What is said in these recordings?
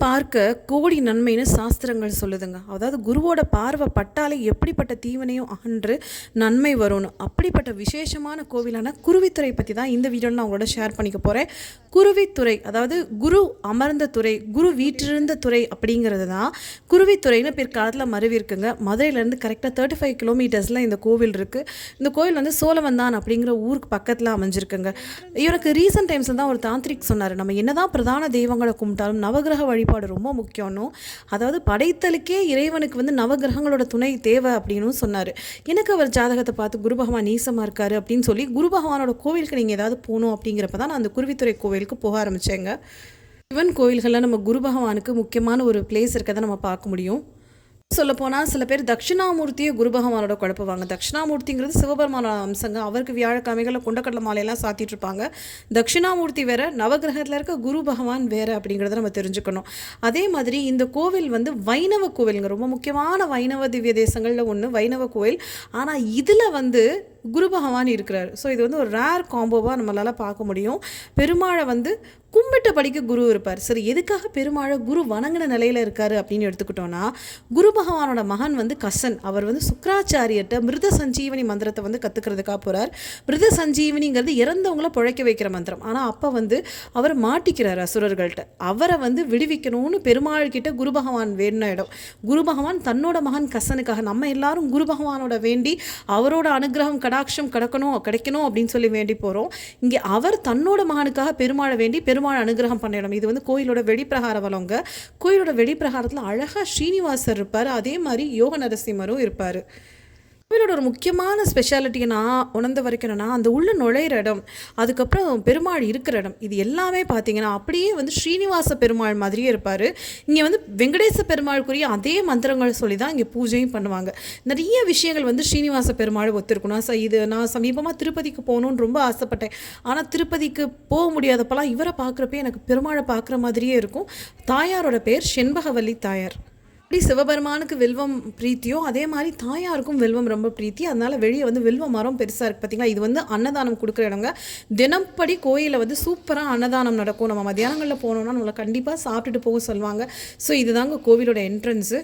பார்க்க கோடி நன்மைன்னு சாஸ்திரங்கள் சொல்லுதுங்க. அதாவது குருவோட பார்வை பட்டாலே எப்படிப்பட்ட தீவனையும் அகன்று நன்மை வரும்னு. அப்படிப்பட்ட விசேஷமான கோவிலான குருவித்துறை பற்றி தான் இந்த வீடியோவில் நான் உங்களோட ஷேர் பண்ணிக்க போகிறேன். குருவித்துறை அதாவது குரு அமர்ந்த துறை, குரு வீற்றிருந்த துறை அப்படிங்கிறது தான் குருவித்துறைன்னு பிற்காலத்தில் மருவி இருக்குங்க. மதுரையிலேருந்து கரெக்டாக 35 கிலோமீட்டர்ஸில் இந்த கோவில் இருக்குது. இந்த கோவில் வந்து சோழவந்தான் அப்படிங்கிற ஊருக்கு பக்கத்தில் அமைஞ்சிருக்குங்க. இவருக்கு ரீசன்ட் டைம்ஸில் தான் ஒரு தாந்திரிக் சொன்னார், நம்ம என்னதான் பிரதான தெய்வங்களை கும்பிட்டாலும் நவகிரக வழிபாடு ரொம்ப முக்கியம்னு. அதாவது படைத்தலுக்கே இறைவனுக்கு வந்து நவகிரகங்களோட துணை தேவை அப்படின்னு சொன்னார். எனக்கு அவர் ஜாதகத்தை பார்த்து குரு பகவான் நீசமாக இருக்காரு அப்படின்னு சொல்லி குரு பகவானோட கோவிலுக்கு நீங்கள் ஏதாவது போகணும் அப்படிங்கிறப்ப தான் நான் அந்த குருவித்துறை கோவிலுக்கு போக ஆரம்பித்தேங்க. சிவன் கோவில்களில் நம்ம குரு பகவானுக்கு முக்கியமான ஒரு பிளேஸ் இருக்கதை நம்ம பார்க்க முடியும். சொல்லப்போனால் சில பேர் தட்சிணாமூர்த்தியை குரு பகவானோட குழப்புவாங்க. தட்சிணாமூர்த்திங்கிறது சிவபெருமானோட அம்சங்க. அவருக்கு வியாழக்கிழமைகளில் கொண்டக்கடலை மாலையெல்லாம் சாத்திட்டு இருப்பாங்க. தட்சிணாமூர்த்தி வேற, நவகிரகத்தில் இருக்க குரு பகவான் வேற அப்படிங்கிறத நம்ம தெரிஞ்சுக்கணும். அதே மாதிரி இந்த கோவில் வந்து வைணவ கோவிலுங்க, ரொம்ப முக்கியமான வைணவ திவ்ய தேசங்களில் ஒன்று வைணவ கோவில். ஆனால் இதில் வந்து குரு பகவான் இருக்கிறார். ஸோ இது வந்து ஒரு ரேர் காம்போவாக நம்மளால் பார்க்க முடியும். பெருமாளை வந்து கும்பிட்டபடிக்கு குரு இருப்பார். சரி, எதுக்காக பெருமாளை குரு வணங்கின நிலையில் இருக்கார் அப்படின்னு எடுத்துக்கிட்டோன்னா, குரு பகவானோட மகன் வந்து கசன், அவர் வந்து சுக்ராச்சாரியர்கிட்ட மிருத சஞ்சீவனி மந்திரத்தை வந்து கற்றுக்கிறதுக்காக போகிறார். மிருத சஞ்சீவனிங்கிறது இறந்தவங்கள பிழைக்க வைக்கிற மந்திரம். ஆனால் அப்போ வந்து அவர் மாட்டிக்கிறார் அசுரர்கள்ட்ட. அவரை வந்து விடுவிக்கணும்னு பெருமாள்கிட்ட குரு பகவான் வேணுன இடம். குரு பகவான் தன்னோட மகன் கசனுக்காக நம்ம எல்லாரும் குரு பகவானோட வேண்டி அவரோட அனுகிரகம் கடாட்சம் கிடைக்கணும் அப்படின்னு சொல்லி வேண்டி போகிறோம். இங்கே அவர் தன்னோட மகனுக்காக பெருமாளை வேண்டி பெருமாள் அனுகிரகம் பண்ணிடும். இது வந்து கோயிலோட வெளிப்பிரகார வளங்க. கோயிலோட வெளிப்பிரகாரத்தில் அழகாக ஸ்ரீனிவாசர் இருப்பார். அதே மாதிரி யோக நரசிம்மரும் இருப்பார். கோவிலோட ஒரு முக்கியமான ஸ்பெஷாலிட்டியை நான் உணர்ந்த வரைக்கும் என்னன்னா, அந்த உள்ள நுழையிற இடம், அதுக்கப்புறம் பெருமாள் இருக்கிற இடம், இது எல்லாமே பார்த்தீங்கன்னா அப்படியே வந்து ஸ்ரீனிவாச பெருமாள் மாதிரியே இருப்பார். இங்கே வந்து வெங்கடேச பெருமாளுக்குரிய அதே மந்திரங்கள் சொல்லி தான் இங்கே பூஜையும் பண்ணுவாங்க. நிறைய விஷயங்கள் வந்து ஸ்ரீனிவாச பெருமாள் ஒத்துருக்கணும். இது நான் சமீபமாக திருப்பதிக்கு போகணுன்னு ரொம்ப ஆசைப்பட்டேன். ஆனால் திருப்பதிக்கு போக முடியாதப்பெல்லாம் இவரை பார்க்குறப்ப எனக்கு பெருமாளை பார்க்குற மாதிரியே இருக்கும். தாயாரோட பேர் செண்பகவல்லி தாயார். அப்படி சிவபெருமானுக்கு வில்வம் பிரீத்தியோ அதே மாதிரி தாயாருக்கும் வில்வம் ரொம்ப பிரீத்தி. அதனால வெளியே வந்து வில்வ மரம் பெருசாக இருக்குது பார்த்தீங்களா. இது வந்து அன்னதானம் கொடுக்குற இடங்க. தினப்படி கோயிலில் வந்து சூப்பராக அன்னதானம் நடக்கும். நம்ம மத்தியானங்களில் போனோம்னா நம்மளை கண்டிப்பாக சாப்பிட்டுட்டு போக சொல்லுவாங்க. ஸோ இதுதாங்க கோவிலோட என்ட்ரன்ஸு.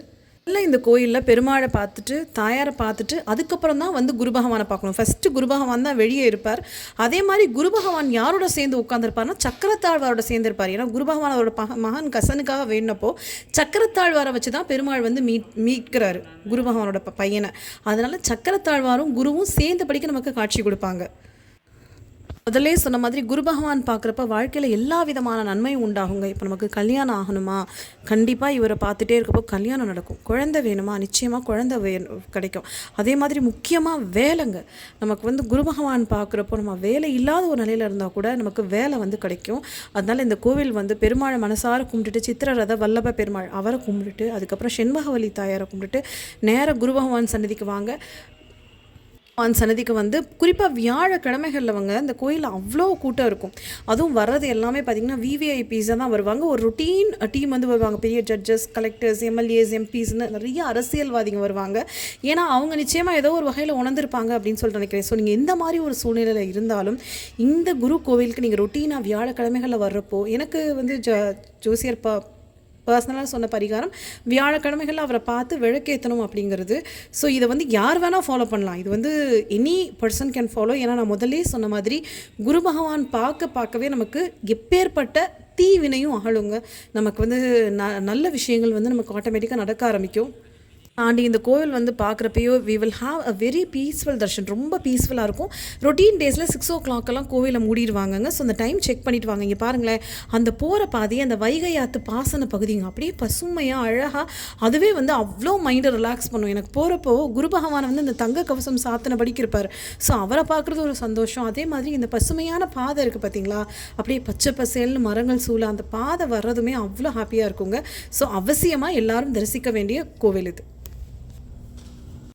இல்லை, இந்த கோயிலில் பெருமாளை பார்த்துட்டு தாயாரை பார்த்துட்டு அதுக்கப்புறம் தான் வந்து குரு பகவானை பார்க்கணும். ஃபஸ்ட்டு குரு பகவான் தான் வெளியே இருப்பார். அதே மாதிரி குரு பகவான் யாரோட சேர்ந்து உட்காந்துருப்பார்னா சக்கரத்தாழ்வாரோட சேர்ந்துருப்பார். ஏன்னா குரு பகவான் அவரோட மகன் கசனுக்காக வேணுனப்போ சக்கரத்தாழ்வாரை வச்சு தான் பெருமாள் வந்து மீட்கிறாரு குரு பகவானோட பையனை. அதனால சக்கரத்தாழ்வாரும் குருவும் சேர்ந்தபடிக்கு நமக்கு காட்சி கொடுப்பாங்க. முதல்ல சொன்ன மாதிரி குரு பகவான் பார்க்குறப்ப வாழ்க்கையில் எல்லா விதமான நன்மையும் உண்டாகுங்க. இப்போ நமக்கு கல்யாணம் ஆகணுமா, கண்டிப்பாக இவரை பார்த்துட்டே இருக்கப்போ கல்யாணம் நடக்கும். குழந்தை வேணுமா, நிச்சயமாக குழந்தை கிடைக்கும். அதே மாதிரி முக்கியமாக வேலைங்க. நமக்கு வந்து குரு பகவான் பார்க்குறப்போ நம்ம வேலை இல்லாத ஒரு நிலையில் இருந்தால் கூட நமக்கு வேலை வந்து கிடைக்கும். அதனால் இந்த கோவில் வந்து பெருமாளை மனசார கும்பிட்டுட்டு சித்திரரத வல்லப பெருமாள் அவரை கும்பிட்டுட்டு அதுக்கப்புறம் செண்பகவல்லி தாயாரை கும்பிட்டுட்டு நேராக குரு பகவான் சன்னதிக்கு வாங்க. சன்னதிக்கு வந்து குறிப்பாக வியாழக்கிழமைகளில் இந்த கோயிலில் அவ்வளோ கூட்டம் இருக்கும். அதுவும் வர்றது எல்லாமே பார்த்திங்கன்னா விவிஐபிஸாக தான் வருவாங்க. ஒரு ரொட்டீன் டீம் வந்து வருவாங்க. பெரிய ஜட்ஜஸ், கலெக்டர்ஸ், எம்எல்ஏஸ், எம்பிஸ்ன்னு நிறைய அரசியல்வாதிங்க வருவாங்க. ஏன்னா அவங்க நிச்சயமாக ஏதோ ஒரு வகையில் உணர்ந்திருப்பாங்க அப்படின்னு சொல்லிட்டு நினைக்கிறேன். ஸோ நீங்கள் எந்த மாதிரி ஒரு சூழ்நிலையில் இருந்தாலும் இந்த குரு கோவிலுக்கு நீங்கள் ரொட்டீனாக வியாழக்கிழமைகளில் வர்றப்போ எனக்கு வந்து ஜோசியர் பர்சனலாக சொன்ன பரிகாரம் வியாழக்கிழமைகளில் அவரை பார்த்து விளக்கேற்றணும் அப்படிங்கிறது. ஸோ இதை வந்து யார் வேணால் ஃபாலோ பண்ணலாம். இது வந்து எனி பர்சன் கேன் ஃபாலோ. ஏன்னா நான் முதல்லே சொன்ன மாதிரி குரு பகவான் பார்க்கவே நமக்கு எப்பேற்பட்ட தீவினையும் அகழுங்க. நமக்கு வந்து நல்ல விஷயங்கள் வந்து நமக்கு ஆட்டோமேட்டிக்காக நடக்க ஆரம்பிக்கும். ஆண்டி இந்த கோவில் வந்து பார்க்குறப்பையோ we will have a very peaceful darshan. ரொம்ப பீஸ்ஃபுல்லாக இருக்கும். ரொட்டீன் டேஸில் 6 o'clock கோவிலை மூடிடுவாங்கங்க. ஸோ அந்த டைம் செக் பண்ணிட்டு வாங்க. இங்கே பாருங்களேன், அந்த போகிற பாதையை அந்த வைகை ஆற்று பாசன பகுதிங்க அப்படியே பசுமையாக அழகாக, அதுவே வந்து அவ்வளோ மைண்டை ரிலாக்ஸ் பண்ணும். எனக்கு போகிறப்போ குரு பகவானை வந்து இந்த தங்க கவசம் சாத்தினபடிக்கு இருப்பார். ஸோ அவரை பார்க்குறது ஒரு சந்தோஷம். அதே மாதிரி இந்த பசுமையான பாதை இருக்குது பார்த்தீங்களா, அப்படியே பச்சை பசேல்னு மரங்கள் சூழ அந்த பாதை வர்றதுமே அவ்வளோ ஹாப்பியாக இருக்குங்க. ஸோ அவசியமாக எல்லாரும் தரிசிக்க வேண்டிய கோவில் இது.